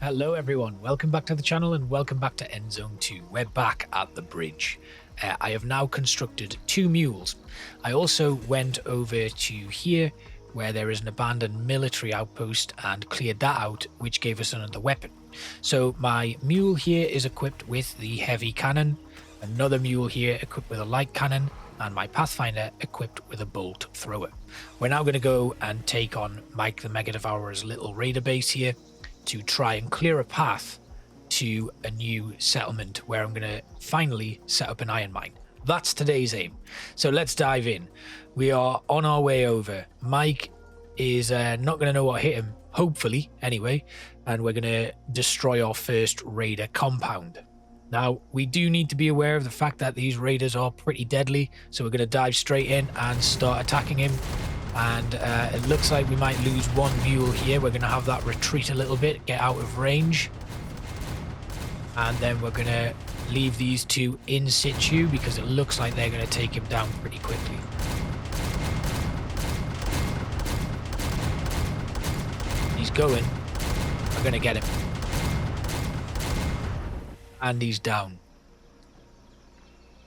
Hello everyone, welcome back to the channel and welcome back to Endzone 2. We're back at the bridge. I have now constructed 2 mules. I also went over to here where there is an abandoned military outpost and cleared that out, which gave us another weapon. So my mule here is equipped with the heavy cannon, another mule here equipped with a light cannon, and my Pathfinder equipped with a bolt thrower. We're now going to go and take on Mike the Mega Devourer's little raider base here to try and clear a path to a new settlement where I'm going to finally set up an iron mine. That's today's aim. So let's dive in. We are on our way over. Mike is not going to know what hit him, hopefully, anyway, and we're going to destroy our first raider compound. Now, we do need to be aware of the fact that these raiders are pretty deadly, so we're going to dive straight in and start attacking him. And it looks like we might lose one mule here. We're going to have that retreat a little bit, get out of range. And then we're going to leave these 2 in situ because it looks like they're going to take him down pretty quickly. He's going. We're going to get him. And he's down.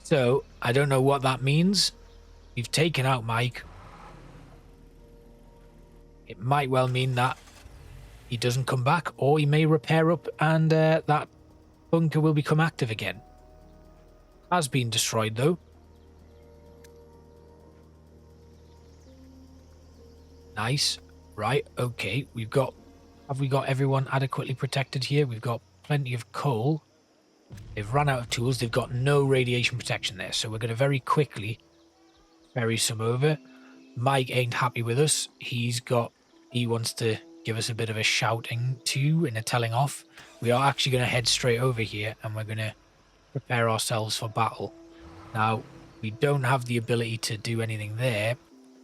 So, I don't know what that means. We've taken out Mike. It might well mean that he doesn't come back, or he may repair up and that bunker will become active again. Has been destroyed though. Nice. Right, okay. Have we got everyone adequately protected here? We've got plenty of coal. They've run out of tools. They've got no radiation protection there. So we're going to very quickly ferry some over. Mike ain't happy with us. He wants to give us a bit of a shouting to and a telling off. We are actually going to head straight over here and we're going to prepare ourselves for battle. Now, we don't have the ability to do anything there,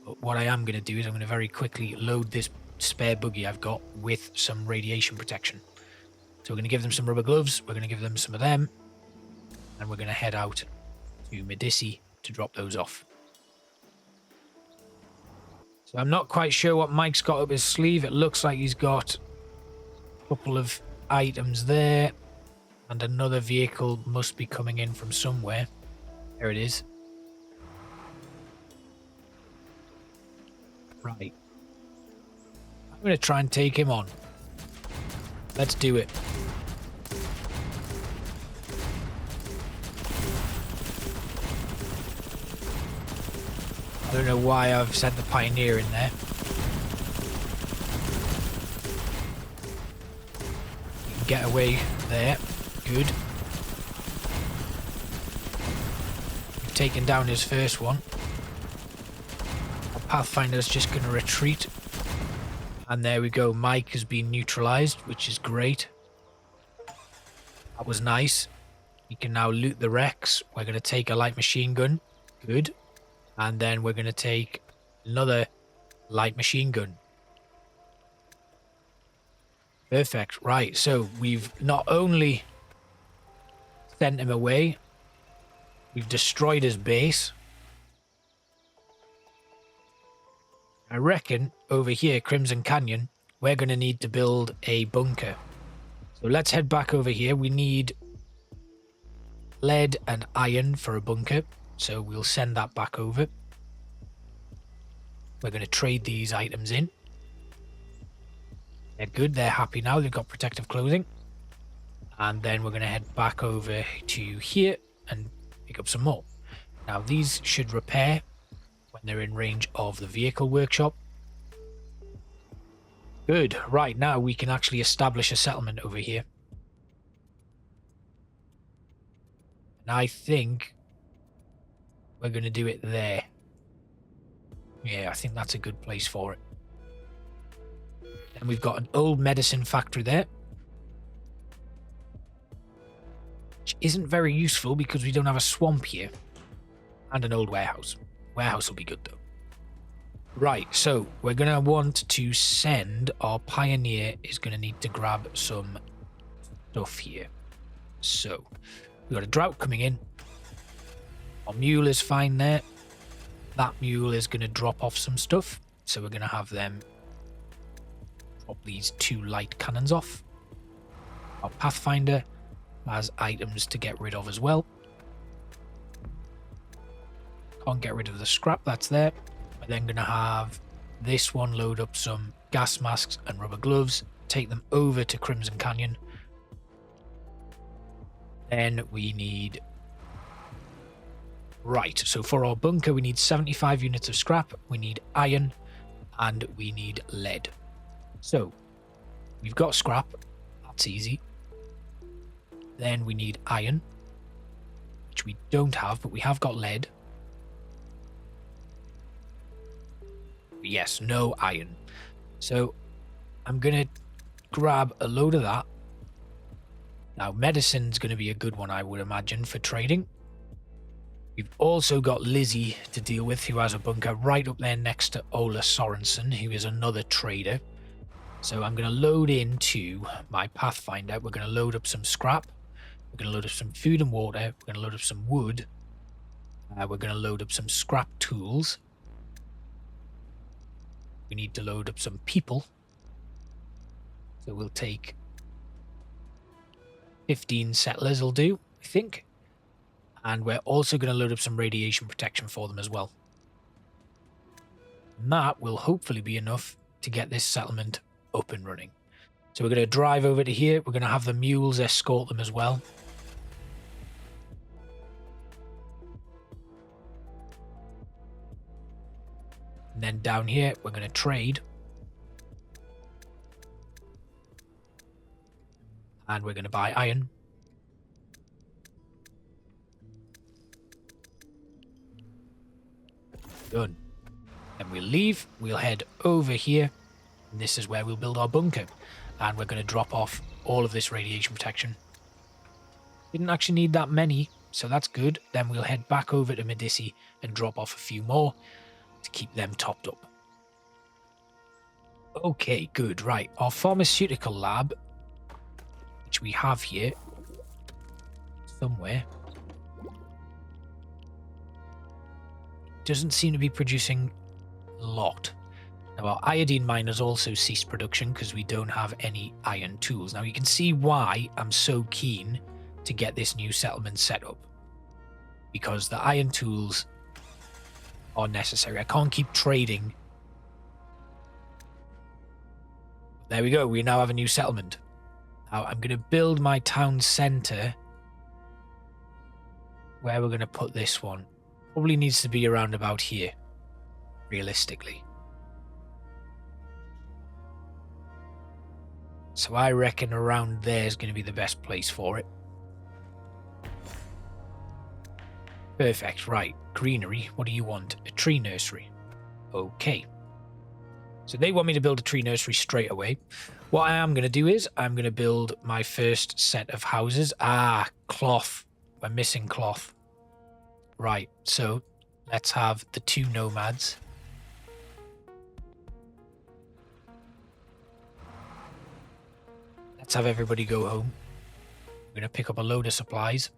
but what I am going to do is I'm going to very quickly load this spare buggy I've got with some radiation protection. So we're going to give them some rubber gloves, we're going to give them some of them, and we're going to head out to Medici to drop those off. So I'm not quite sure what Mike's got up his sleeve. It looks like he's got a couple of items there, and another vehicle must be coming in from somewhere. There it is. Right. I'm going to try and take him on. Let's do it. I don't know why I've sent the Pioneer in there. You can get away there. Good. We've taken down his first one. Our Pathfinder's just going to retreat. And there we go. Mike has been neutralized, which is great. That was nice. We can now loot the wrecks. We're going to take a light machine gun. Good. And then we're going to take another light machine gun. Perfect. Right, so we've not only sent him away, we've destroyed his base. I reckon over here, Crimson Canyon, we're going to need to build a bunker. So let's head back over here. We need lead and iron for a bunker. So we'll send that back over. We're going to trade these items in. They're good. They're happy now. They've got protective clothing. And then we're going to head back over to here and pick up some more. Now these should repair when they're in range of the vehicle workshop. Good. Right, now we can actually establish a settlement over here. And I think we're going to do it there. Yeah, I think that's a good place for it. And we've got an old medicine factory there, which isn't very useful because we don't have a swamp here. And an old warehouse. Warehouse will be good though. Right, so we're going to want to send our Pioneer is going to need to grab some stuff here. So we've got a drought coming in. Our mule is fine there. That mule is going to drop off some stuff. So we're going to have them drop these 2 light cannons off. Our Pathfinder has items to get rid of as well. Can't get rid of the scrap that's there. We're then going to have this one load up some gas masks and rubber gloves, take them over to Crimson Canyon. Then we need... Right, so for our bunker we need 75 units of scrap, we need iron, and we need lead. So, we've got scrap, that's easy. Then we need iron, which we don't have, but we have got lead. Yes, no iron. So, I'm going to grab a load of that. Now, medicine's going to be a good one, I would imagine, for trading. We've also got Lizzie to deal with, who has a bunker right up there next to Ola Sorensen, who is another trader. So I'm going to load into my Pathfinder. We're going to load up some scrap. We're going to load up some food and water. We're going to load up some wood. We're going to load up some scrap tools. We need to load up some people. So we'll take 15 settlers will do, I think. And we're also going to load up some radiation protection for them as well. And that will hopefully be enough to get this settlement up and running. So we're going to drive over to here. We're going to have the mules escort them as well. And then down here, we're going to trade. And we're going to buy iron. Done. Then we'll leave. We'll head over here. And this is where we'll build our bunker. And we're going to drop off all of this radiation protection. Didn't actually need that many, so that's good. Then we'll head back over to Medici and drop off a few more to keep them topped up. Okay, good. Right, our pharmaceutical lab, which we have here somewhere, doesn't seem to be producing a lot. Now, our iodine miners also ceased production because we don't have any iron tools. Now, you can see why I'm so keen to get this new settlement set up. Because the iron tools are necessary. I can't keep trading. There we go. We now have a new settlement. Now, I'm going to build my town centre. Where we're going to put this one. Probably needs to be around about here, realistically. So I reckon around there is going to be the best place for it. Perfect, right. Greenery, what do you want? A tree nursery. Okay. So they want me to build a tree nursery straight away. What I am going to do is, I'm going to build my first set of houses. Ah, cloth. We're missing cloth. Right, so let's have the 2 nomads. Let's have everybody go home. We're going to pick up a load of supplies.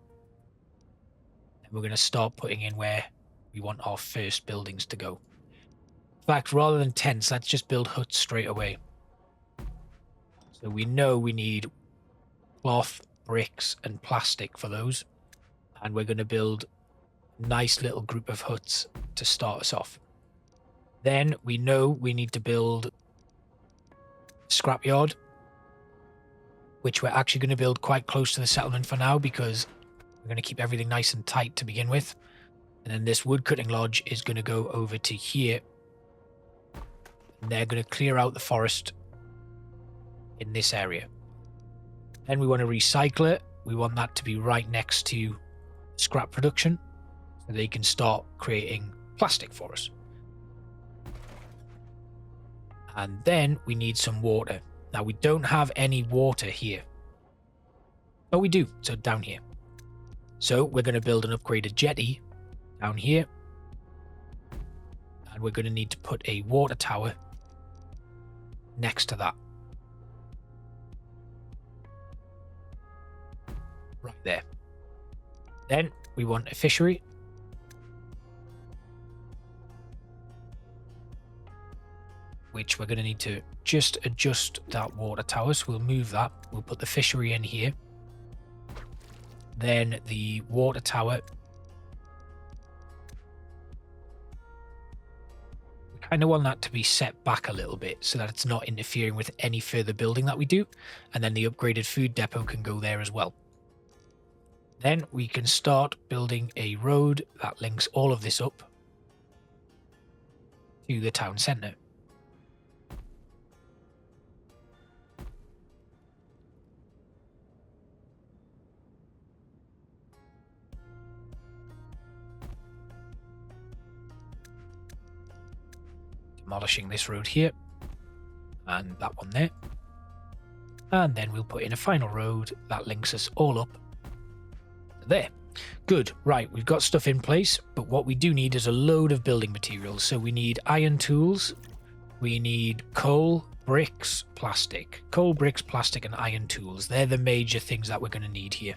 And we're going to start putting in where we want our first buildings to go. In fact, rather than tents, let's just build huts straight away. So we know we need cloth, bricks, and plastic for those. And we're going to build nice little group of huts to start us off. Then we know we need to build a scrapyard, which we're actually going to build quite close to the settlement for now because we're going to keep everything nice and tight to begin with. And then this wood cutting lodge is going to go over to here. And they're going to clear out the forest in this area. Then we want to recycle it. We want that to be right next to scrap production. So they can start creating plastic for us. And then we need some water. Now, we don't have any water here. Oh, we do. So down here. So we're going to build an upgraded jetty down here. And we're going to need to put a water tower next to that. Right there. Then we want a fishery. which we're going to need to just adjust that water tower. So we'll move that. We'll put the fishery in here. Then the water tower. We kind of want that to be set back a little bit so that it's not interfering with any further building that we do. And then the upgraded food depot can go there as well. Then we can start building a road that links all of this up to the town centre. Demolishing this road here and that one there. And then we'll put in a final road that links us all up there. Good. Right, we've got stuff in place, but what we do need is a load of building materials. So we need iron tools, we need coal, bricks, plastic. Coal, bricks, plastic, and iron tools. They're the major things that we're going to need here.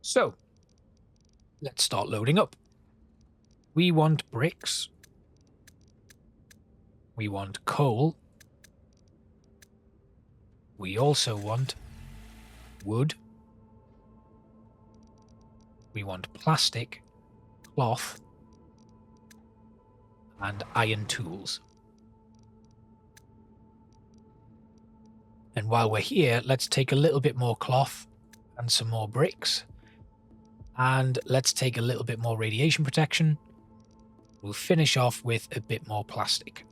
So, let's start loading up. We want bricks. We want coal. We also want wood. We want plastic, cloth, and iron tools. And while we're here, let's take a little bit more cloth and some more bricks. And let's take a little bit more radiation protection. We'll finish off with a bit more plastic.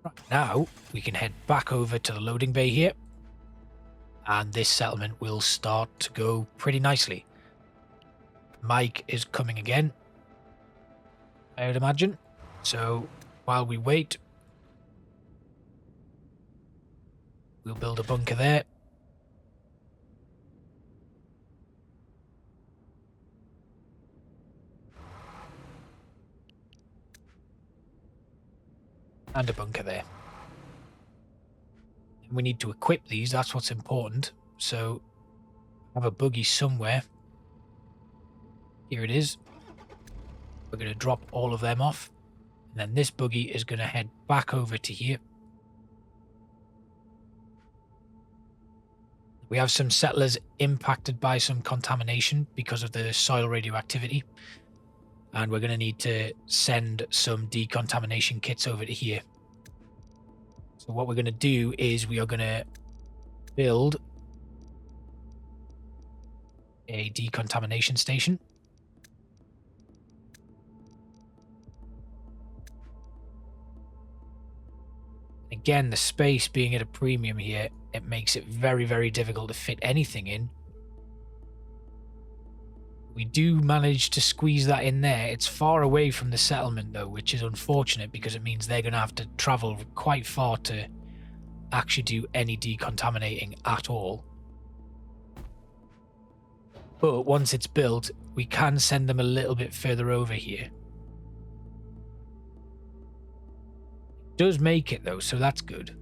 Right, now we can head back over to the loading bay here. And this settlement will start to go pretty nicely. Mike is coming again, I would imagine. So while we wait, we'll build a bunker there. And a bunker there. And we need to equip these, that's what's important. So have a buggy somewhere. Here it is. We're going to drop all of them off. And then this buggy is going to head back over to here. We have some settlers impacted by some contamination because of the soil radioactivity. And we're going to need to send some decontamination kits over to here. So what we're going to do is we are going to build a decontamination station. Again, the space being at a premium here, it makes it very, very difficult to fit anything in. We do manage to squeeze that in there. It's far away from the settlement though, which is unfortunate because it means they're going to have to travel quite far to actually do any decontaminating at all. But once it's built, we can send them a little bit further over here. It does make it though, so that's good.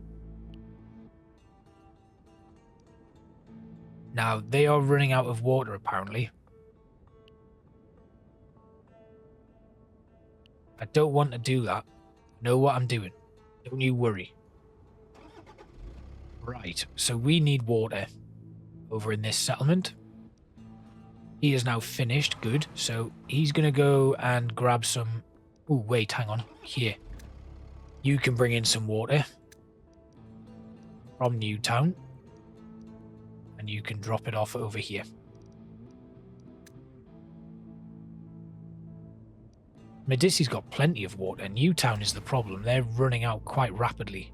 Now, they are running out of water apparently. I don't want to do that. I know what I'm doing. Don't you worry. Right, so we need water over in this settlement. He is now finished. Good. So he's going to go and grab some... Oh, wait, hang on. Here. You can bring in some water from Newtown. And you can drop it off over here. Medici's got plenty of water. Newtown is the problem. They're running out quite rapidly.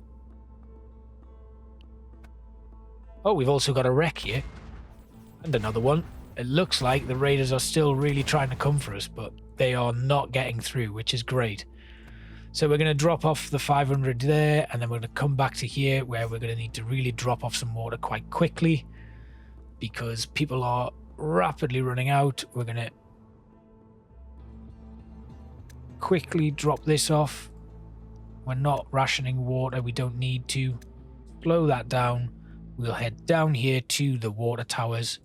Oh, we've also got a wreck here. And another one. It looks like the raiders are still really trying to come for us, but they are not getting through, which is great. So we're going to drop off the 500 there, and then we're going to come back to here where we're going to need to really drop off some water quite quickly because people are rapidly running out. We're going to quickly drop this off. We're not rationing water. We don't need to. Slow that down. We'll head down here to the water towers.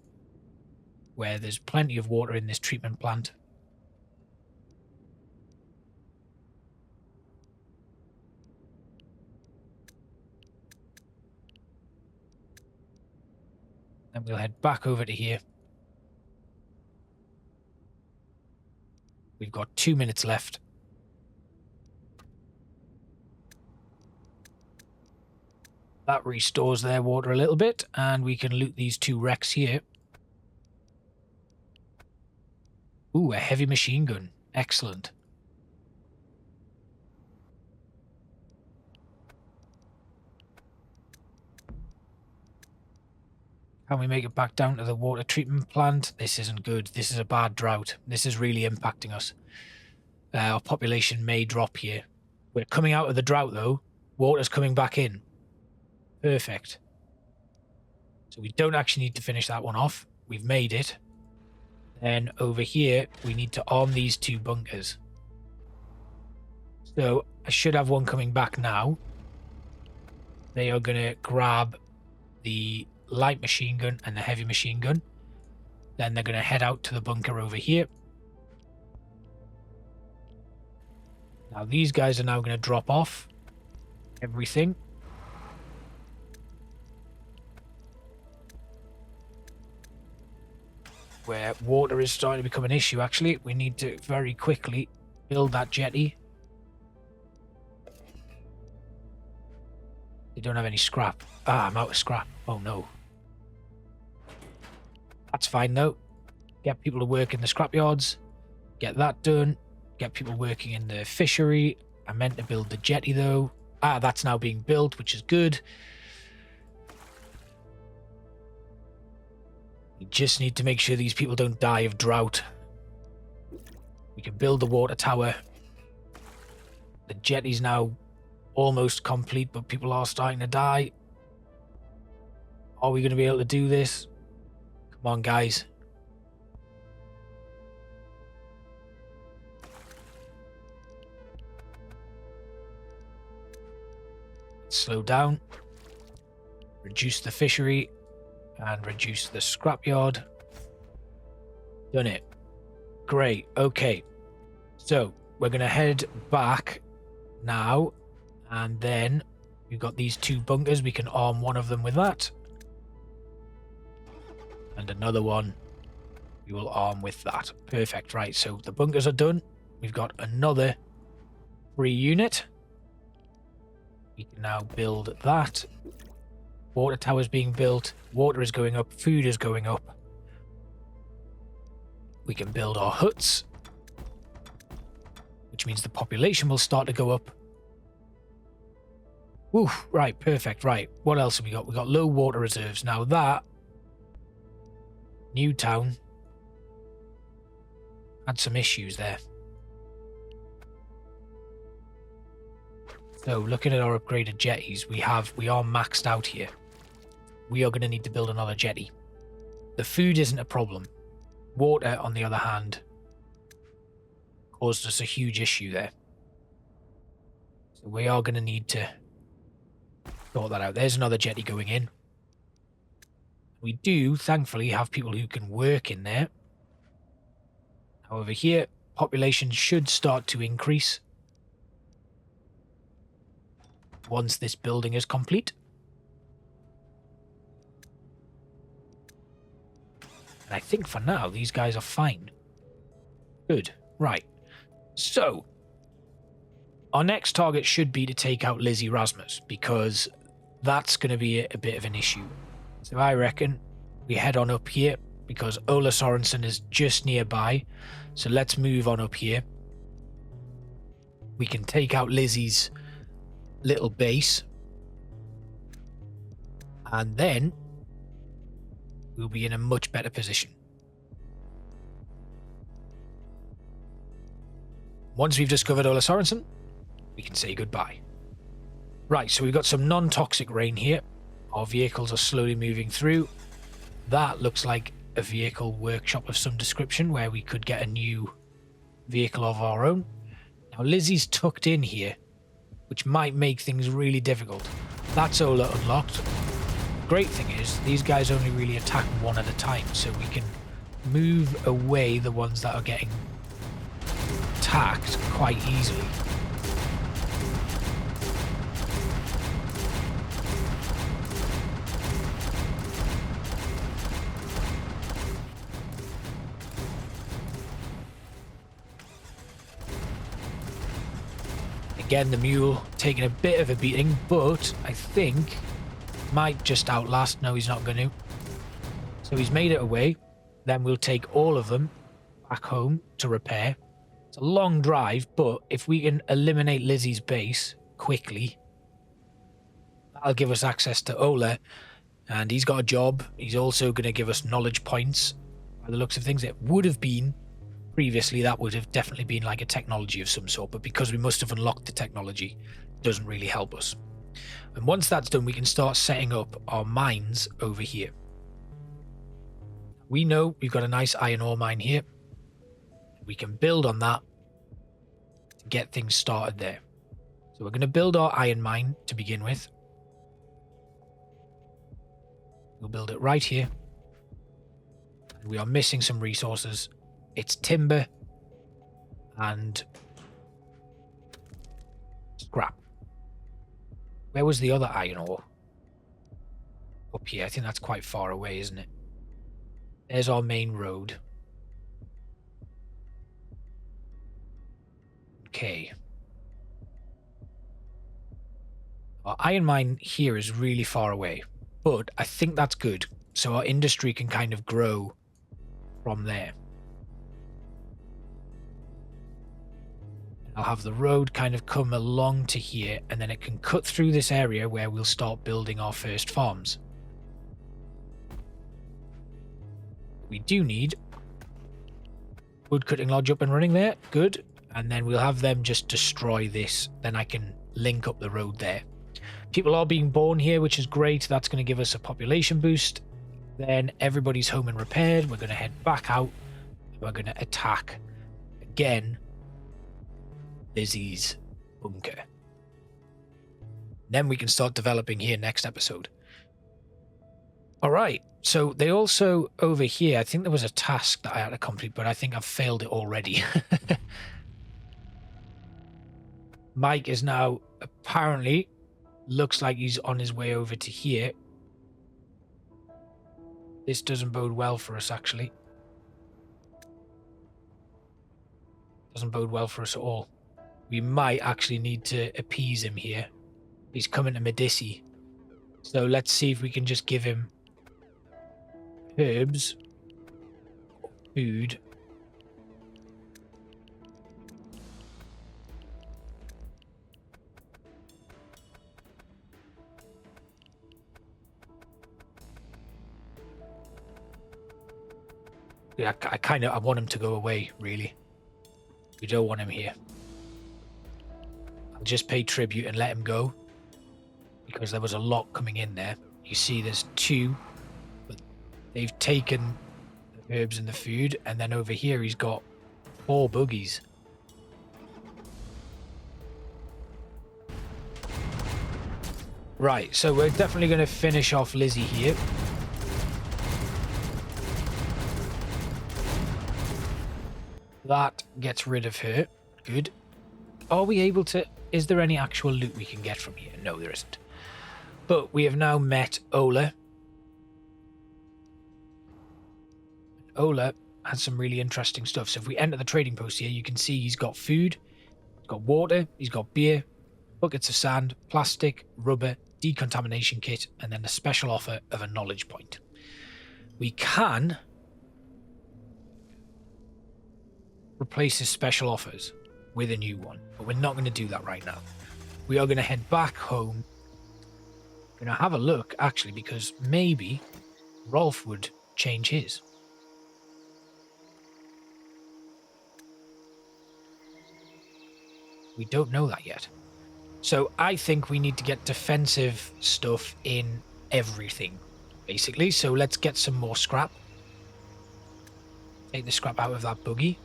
where there's plenty of water in this treatment plant. Then we'll head back over to here. We've got 2 minutes left. That restores their water a little bit, and we can loot these 2 wrecks here. Ooh, a heavy machine gun. Excellent. Can we make it back down to the water treatment plant? This isn't good. This is a bad drought. This is really impacting us. Our population may drop here. We're coming out of the drought, though. Water's coming back in. Perfect. So we don't actually need to finish that one off. We've made it. Then over here, we need to arm these 2 bunkers. So I should have one coming back now. They are going to grab the light machine gun and the heavy machine gun. Then they're going to head out to the bunker over here. Now these guys are now going to drop off everything. Where water is starting to become an issue, actually. We need to very quickly build that jetty. They don't have any scrap. Ah, I'm out of scrap. Oh no. That's fine though. Get people to work in the scrapyards. Get that done. Get people working in the fishery. I meant to build the jetty though. Ah, that's now being built, which is good. We just need to make sure these people don't die of drought. We can build the water tower. The jetty's now almost complete, but people are starting to die. Are we going to be able to do this? Come on, guys. Slow down. Reduce the fishery. And reduce the scrapyard. Done it. Great. Okay. So, we're going to head back now. And then we've got these 2 bunkers. We can arm one of them with that. And another one we will arm with that. Perfect. Right, so the bunkers are done. We've got another free unit. We can now build that. Water tower is being built. Water is going up. Food is going up. We can build our huts, which means the population will start to go up. Woo, right, perfect. Right, what else have we got? We've got low water reserves. Now that new town had some issues there. So looking at our upgraded jetties, we are maxed out here. We are going to need to build another jetty. The food isn't a problem. Water, on the other hand, caused us a huge issue there. So we are going to need to sort that out. There's another jetty going in. We do, thankfully, have people who can work in there. However, here, population should start to increase once this building is complete. And I think for now, these guys are fine. Good. Right. So, our next target should be to take out Lizzie Rasmus, because that's going to be a bit of an issue. So I reckon we head on up here, because Ola Sorensen is just nearby. So let's move on up here. We can take out Lizzie's little base. And then we'll be in a much better position. Once we've discovered Ola Sorensen, we can say goodbye. Right, so we've got some non-toxic rain here. Our vehicles are slowly moving through. That looks like a vehicle workshop of some description where we could get a new vehicle of our own. Now Lizzie's tucked in here, which might make things really difficult. That's Ola unlocked. Great thing is, these guys only really attack one at a time, so we can move away the ones that are getting attacked quite easily. Again, the mule taking a bit of a beating, but I think might just outlast. No, he's not going to. So he's made it away. Then we'll take all of them back home to repair. It's a long drive, but if we can eliminate Lizzie's base quickly, that'll give us access to Ola, and he's got a job. He's also going to give us knowledge points. By the looks of things, it would have been previously, that would have definitely been like a technology of some sort, but because we must have unlocked the technology, it doesn't really help us. And once that's done, we can start setting up our mines over here. We know we've got a nice iron ore mine here. We can build on that to get things started there. So we're going to build our iron mine to begin with. We'll build it right here. We are missing some resources. It's timber and scrap. Where was the other iron ore? Up here. I think that's quite far away, isn't it? There's our main road. Okay. Our iron mine here is really far away, but I think that's good. So our industry can kind of grow from there. I'll have the road kind of come along to here, and then it can cut through this area where we'll start building our first farms. We do need wood cutting lodge up and running there. Good. And then we'll have them just destroy this. Then I can link up the road there. People are being born here, which is great. That's going to give us a population boost. Then everybody's home and repaired. We're going to head back out. We're going to attack again Lizzie's bunker. Then we can start developing here next episode. All right. So they also over here, I think there was a task that I had to complete, but I think I've failed it already. Mike is now apparently looks like he's on his way over to here. This doesn't bode well for us, actually. Doesn't bode well for us at all. We might actually need to appease him here. He's coming to Medici. So let's see if we can just give him herbs, food. Yeah, I want him to go away, really. We don't want him here. I'll just pay tribute and let him go, because there was a lot coming in there. You see there's 2, but they've taken the herbs and the food, and then over here he's got 4 buggies. Right, so we're definitely going to finish off Lizzie here. That gets rid of her. Good. Are we able to... Is there any actual loot we can get from here? No, there isn't. But we have now met Ola. Ola has some really interesting stuff. So if we enter the trading post here, you can see he's got food, he's got water, he's got beer, buckets of sand, plastic, rubber, decontamination kit, and then a special offer of a knowledge point. We can replace his special offers with a new one, but we're not going to do that right now. We are going to head back home. We're going to have a look, actually, because maybe Rolf would change his. We don't know that yet. So I think we need to get defensive stuff in everything, basically. So let's get some more scrap. Take the scrap out of that buggy.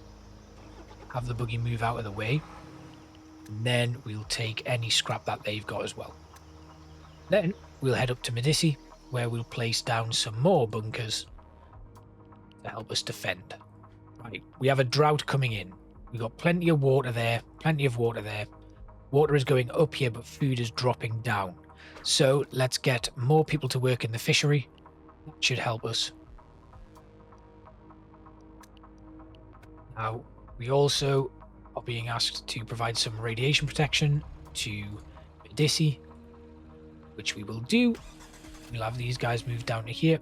Have the buggy move out of the way. And then we'll take any scrap that they've got as well. Then we'll head up to Medici, where we'll place down some more bunkers to help us defend. Right, we have a drought coming in. We've got plenty of water there, plenty of water there. Water is going up here, but food is dropping down. So let's get more people to work in the fishery. That should help us. Now, we also are being asked to provide some radiation protection to Medici, which we will do. We'll have these guys move down to here.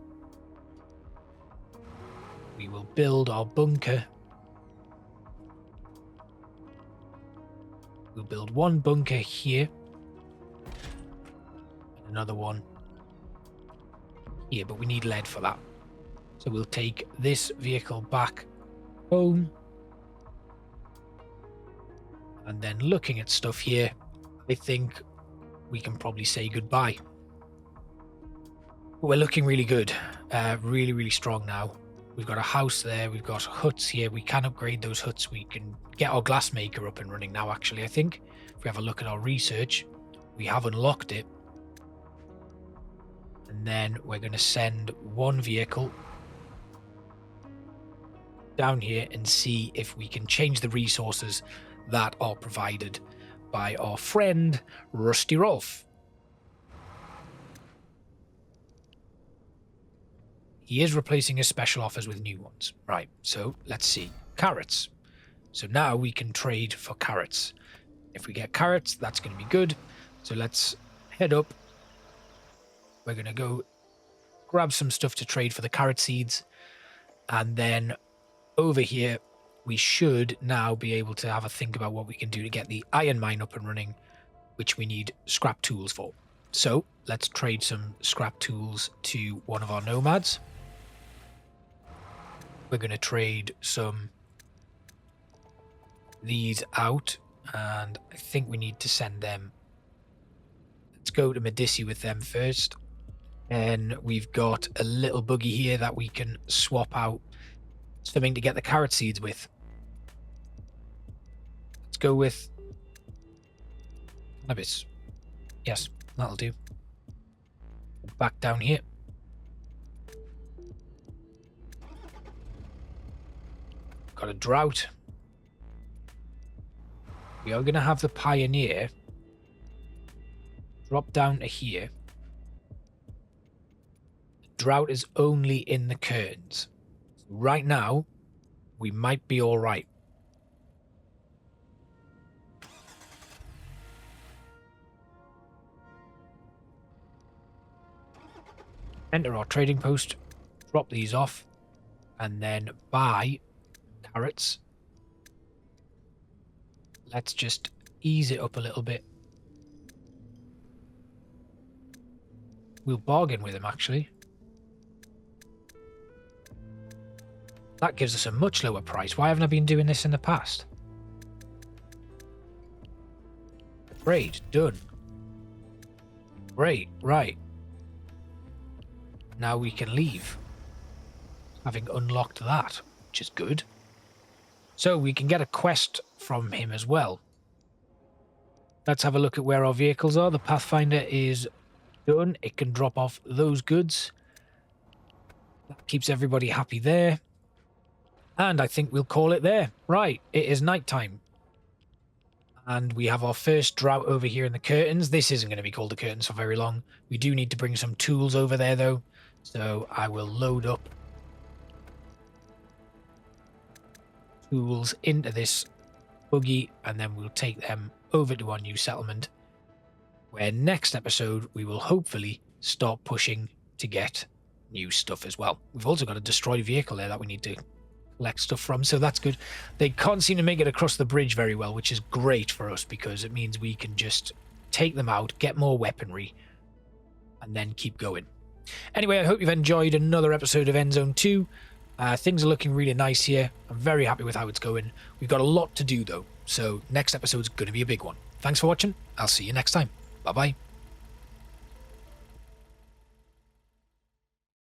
We will build our bunker. We'll build one bunker here. And another one here, but we need lead for that. So we'll take this vehicle back home. And then looking at stuff here, I think we can probably say goodbye. We're looking really good. Really, really strong now. We've got a house there. We've got huts here. We can upgrade those huts. We can get our glass maker up and running now, actually, I think. If we have a look at our research, we have unlocked it. And then we're going to send one vehicle down here and see if we can change the resources that are provided by our friend, Rusty Rolf. He is replacing his special offers with new ones. Right, so let's see. Carrots. So now we can trade for carrots. If we get carrots, that's going to be good. So let's head up. We're going to go grab some stuff to trade for the carrot seeds. And then over here, we should now be able to have a think about what we can do to get the iron mine up and running, which we need scrap tools for. So let's trade some scrap tools to one of our nomads. We're going to trade some these out, and I think we need to send them. Let's go to Medici with them first. And we've got a little buggy here that we can swap out something to get the carrot seeds with. Let's go with cannabis. Yes, that'll do. Back down here. Got a drought. We are going to have the pioneer drop down to here. The drought is only in the curtains. Right now, we might be all right. Enter our trading post, drop these off, and then buy carrots. Let's just ease it up a little bit. We'll bargain with him, actually. That gives us a much lower price. Why haven't I been doing this in the past? Great, done. Great, right. Now we can leave, having unlocked that, which is good. So we can get a quest from him as well. Let's have a look at where our vehicles are. The Pathfinder is done. It can drop off those goods. That keeps everybody happy there. And I think we'll call it there. Right, it is nighttime. And we have our first drought over here in the curtains. This isn't going to be called the curtains for very long. We do need to bring some tools over there, though. So I will load up tools into this buggy, and then we'll take them over to our new settlement, where next episode we will hopefully start pushing to get new stuff as well. We've also got a destroyed vehicle there that we need to collect stuff from, so that's good. They can't seem to make it across the bridge very well, which is great for us because it means we can just take them out, get more weaponry, and then keep going. Anyway, I hope you've enjoyed another episode of Endzone 2. Things are looking really nice here. I'm very happy with how it's going. We've got a lot to do, though, so next episode's going to be a big one. Thanks for watching. I'll see you next time. Bye-bye.